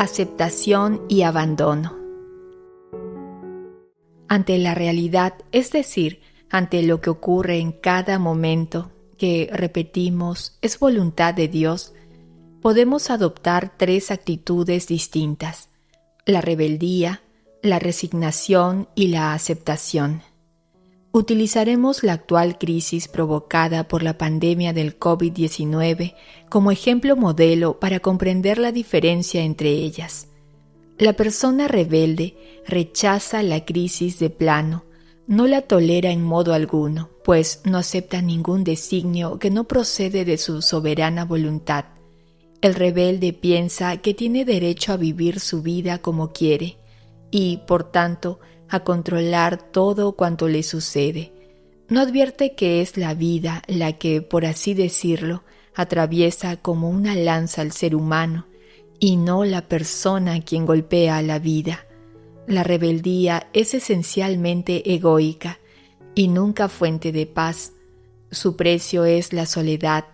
Aceptación y abandono. Ante la realidad, es decir, ante lo que ocurre en cada momento, que, repetimos, es voluntad de Dios, podemos adoptar tres actitudes distintas: la rebeldía, la resignación y la aceptación. Utilizaremos la actual crisis provocada por la pandemia del COVID-19 como ejemplo modelo para comprender la diferencia entre ellas. La persona rebelde rechaza la crisis de plano, no la tolera en modo alguno, pues no acepta ningún designio que no procede de su soberana voluntad. El rebelde piensa que tiene derecho a vivir su vida como quiere y, por tanto, a controlar todo cuanto le sucede. No advierte que es la vida la que, por así decirlo, atraviesa como una lanza al ser humano, y no la persona quien golpea a la vida. La rebeldía es esencialmente egoica y nunca fuente de paz. Su precio es la soledad.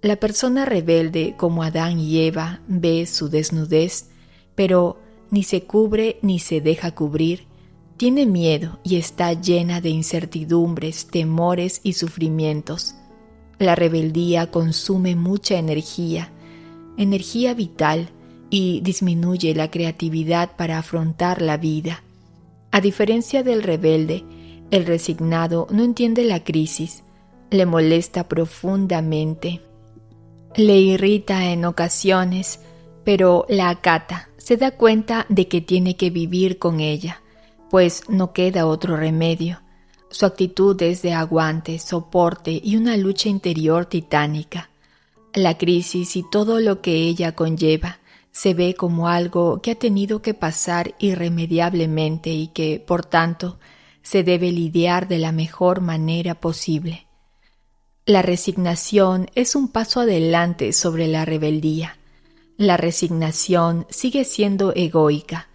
La persona rebelde, como Adán y Eva, ve su desnudez, pero ni se cubre ni se deja cubrir. Tiene miedo y está llena de incertidumbres, temores y sufrimientos. La rebeldía consume mucha energía vital, y disminuye la creatividad para afrontar la vida. A diferencia del rebelde, el resignado no entiende la crisis, le molesta profundamente, le irrita en ocasiones, pero la acata, se da cuenta de que tiene que vivir con ella, pues no queda otro remedio. Su actitud es de aguante, soporte y una lucha interior titánica. La crisis y todo lo que ella conlleva se ve como algo que ha tenido que pasar irremediablemente y que, por tanto, se debe lidiar de la mejor manera posible. La resignación es un paso adelante sobre la rebeldía. La resignación sigue siendo egoica,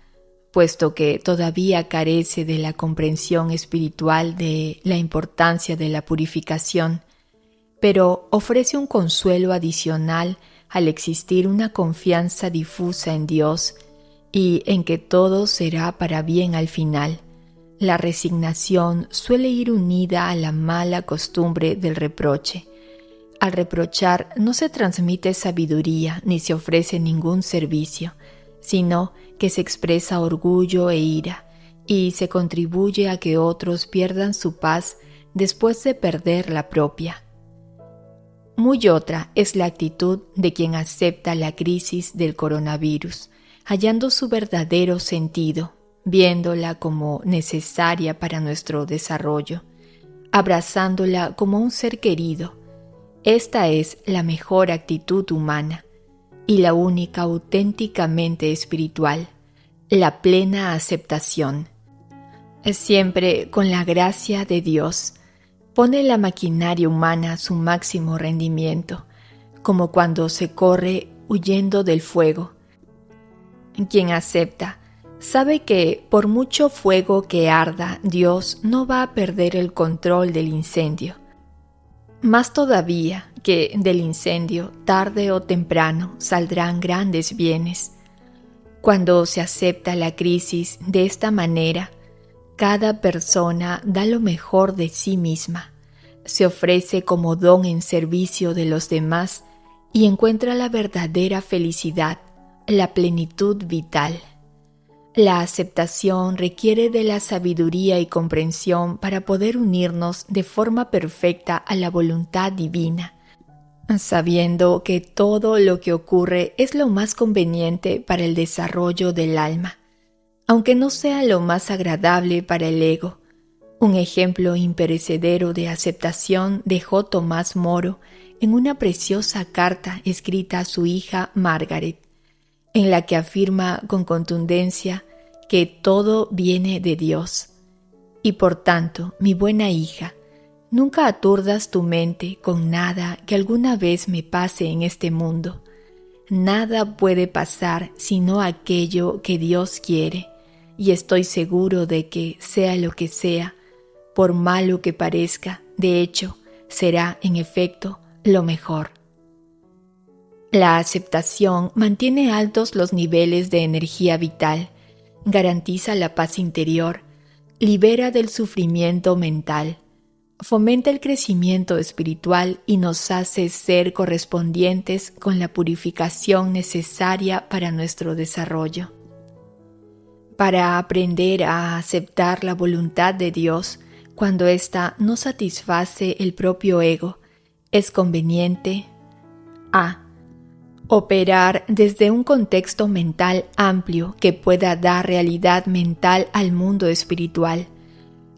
puesto que todavía carece de la comprensión espiritual de la importancia de la purificación, pero ofrece un consuelo adicional al existir una confianza difusa en Dios y en que todo será para bien al final. La resignación suele ir unida a la mala costumbre del reproche. Al reprochar no se transmite sabiduría ni se ofrece ningún servicio, sino que se expresa orgullo e ira, y se contribuye a que otros pierdan su paz después de perder la propia. Muy otra es la actitud de quien acepta la crisis del coronavirus, hallando su verdadero sentido, viéndola como necesaria para nuestro desarrollo, abrazándola como un ser querido. Esta es la mejor actitud humana y la única auténticamente espiritual, la plena aceptación. Siempre con la gracia de Dios, pone la maquinaria humana a su máximo rendimiento, como cuando se corre huyendo del fuego. Quien acepta sabe que por mucho fuego que arda, Dios no va a perder el control del incendio. Más todavía que del incendio, tarde o temprano, saldrán grandes bienes. Cuando se acepta la crisis de esta manera, cada persona da lo mejor de sí misma, se ofrece como don en servicio de los demás y encuentra la verdadera felicidad, la plenitud vital. La aceptación requiere de la sabiduría y comprensión para poder unirnos de forma perfecta a la voluntad divina, sabiendo que todo lo que ocurre es lo más conveniente para el desarrollo del alma, aunque no sea lo más agradable para el ego. Un ejemplo imperecedero de aceptación dejó Tomás Moro en una preciosa carta escrita a su hija Margaret, en la que afirma con contundencia que todo viene de Dios. Y por tanto, mi buena hija, nunca aturdas tu mente con nada que alguna vez me pase en este mundo. Nada puede pasar sino aquello que Dios quiere, y estoy seguro de que, sea lo que sea, por malo que parezca, de hecho, será en efecto lo mejor. La aceptación mantiene altos los niveles de energía vital, garantiza la paz interior, libera del sufrimiento mental, fomenta el crecimiento espiritual y nos hace ser correspondientes con la purificación necesaria para nuestro desarrollo. Para aprender a aceptar la voluntad de Dios cuando ésta no satisface el propio ego, es conveniente a. Operar desde un contexto mental amplio que pueda dar realidad mental al mundo espiritual.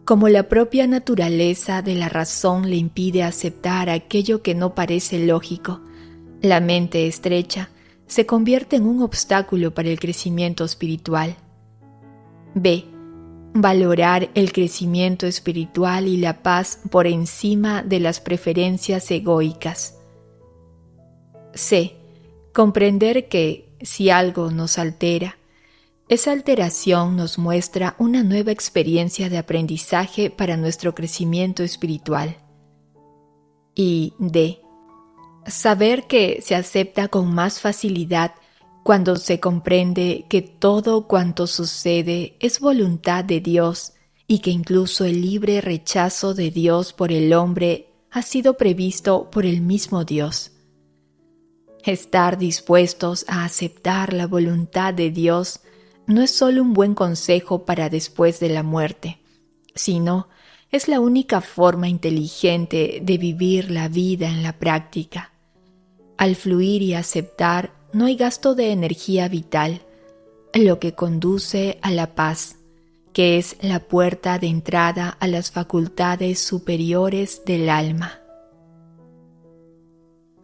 Como la propia naturaleza de la razón le impide aceptar aquello que no parece lógico, la mente estrecha se convierte en un obstáculo para el crecimiento espiritual. B. Valorar el crecimiento espiritual y la paz por encima de las preferencias egoicas. C. Comprender que, si algo nos altera, esa alteración nos muestra una nueva experiencia de aprendizaje para nuestro crecimiento espiritual. Y D. Saber que se acepta con más facilidad cuando se comprende que todo cuanto sucede es voluntad de Dios y que incluso el libre rechazo de Dios por el hombre ha sido previsto por el mismo Dios. Estar dispuestos a aceptar la voluntad de Dios no es solo un buen consejo para después de la muerte, sino es la única forma inteligente de vivir la vida en la práctica. Al fluir y aceptar, no hay gasto de energía vital, lo que conduce a la paz, que es la puerta de entrada a las facultades superiores del alma.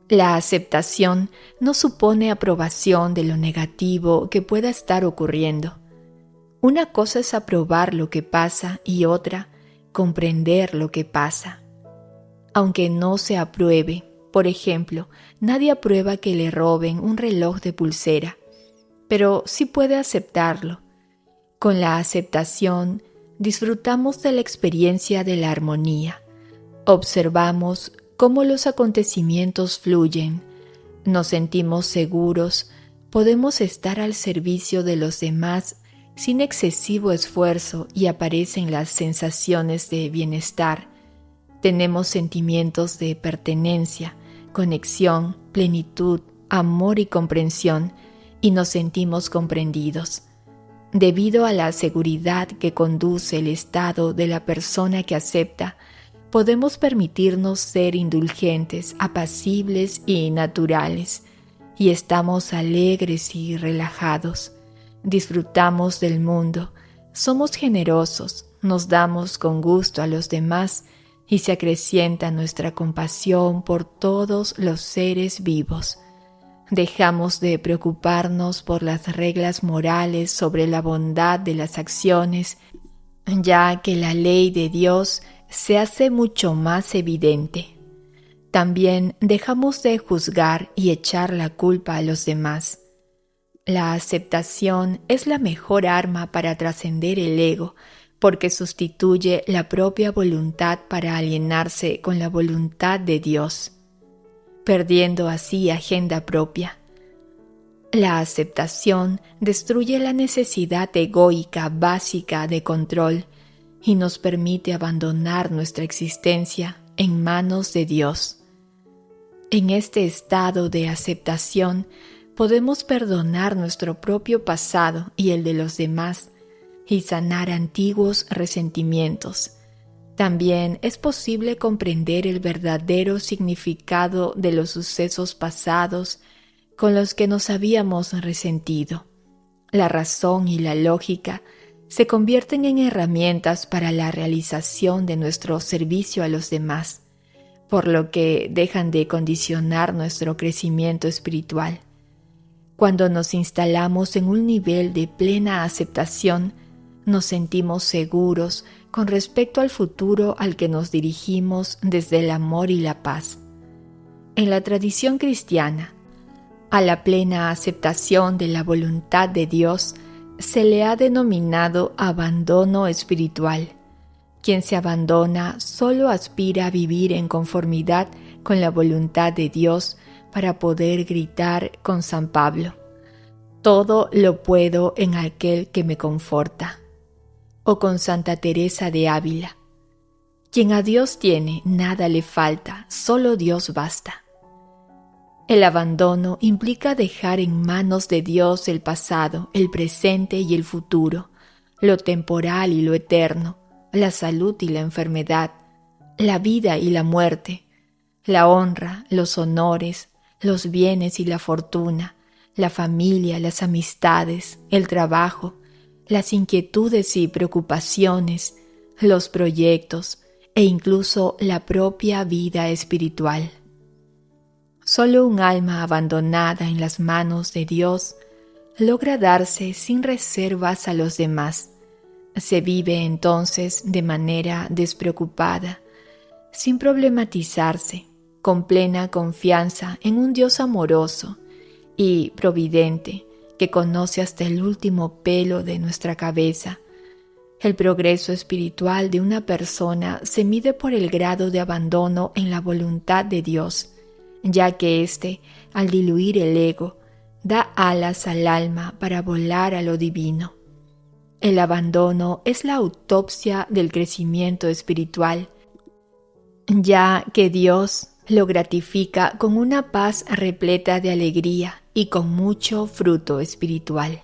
La aceptación no supone aprobación de lo negativo que pueda estar ocurriendo. Una cosa es aprobar lo que pasa y otra, comprender lo que pasa. Aunque no se apruebe, por ejemplo, nadie aprueba que le roben un reloj de pulsera, pero sí puede aceptarlo. Con la aceptación, disfrutamos de la experiencia de la armonía. Observamos cómo los acontecimientos fluyen, nos sentimos seguros, podemos estar al servicio de los demás sin excesivo esfuerzo y aparecen las sensaciones de bienestar. Tenemos sentimientos de pertenencia, conexión, plenitud, amor y comprensión, y nos sentimos comprendidos. Debido a la seguridad que conduce el estado de la persona que acepta, podemos permitirnos ser indulgentes, apacibles y naturales, y estamos alegres y relajados. Disfrutamos del mundo, somos generosos, nos damos con gusto a los demás y se acrecienta nuestra compasión por todos los seres vivos. Dejamos de preocuparnos por las reglas morales sobre la bondad de las acciones, ya que la ley de Dios se hace mucho más evidente. También dejamos de juzgar y echar la culpa a los demás. La aceptación es la mejor arma para trascender el ego, porque sustituye la propia voluntad para alienarse con la voluntad de Dios, perdiendo así agenda propia. La aceptación destruye la necesidad egoica básica de control y nos permite abandonar nuestra existencia en manos de Dios. En este estado de aceptación podemos perdonar nuestro propio pasado y el de los demás y sanar antiguos resentimientos. También es posible comprender el verdadero significado de los sucesos pasados con los que nos habíamos resentido. La razón y la lógica se convierten en herramientas para la realización de nuestro servicio a los demás, por lo que dejan de condicionar nuestro crecimiento espiritual. Cuando nos instalamos en un nivel de plena aceptación, nos sentimos seguros con respecto al futuro al que nos dirigimos desde el amor y la paz. En la tradición cristiana, a la plena aceptación de la voluntad de Dios se le ha denominado abandono espiritual. Quien se abandona solo aspira a vivir en conformidad con la voluntad de Dios para poder gritar con San Pablo: todo lo puedo en aquel que me conforta. O con Santa Teresa de Ávila: quien a Dios tiene, nada le falta, solo Dios basta. El abandono implica dejar en manos de Dios el pasado, el presente y el futuro, lo temporal y lo eterno, la salud y la enfermedad, la vida y la muerte, la honra, los honores, los bienes y la fortuna, la familia, las amistades, el trabajo, las inquietudes y preocupaciones, los proyectos e incluso la propia vida espiritual. Solo un alma abandonada en las manos de Dios logra darse sin reservas a los demás. Se vive entonces de manera despreocupada, sin problematizarse, con plena confianza en un Dios amoroso y providente que conoce hasta el último pelo de nuestra cabeza. El progreso espiritual de una persona se mide por el grado de abandono en la voluntad de Dios, ya que éste, al diluir el ego, da alas al alma para volar a lo divino. El abandono es la autopsia del crecimiento espiritual, ya que Dios lo gratifica con una paz repleta de alegría y con mucho fruto espiritual.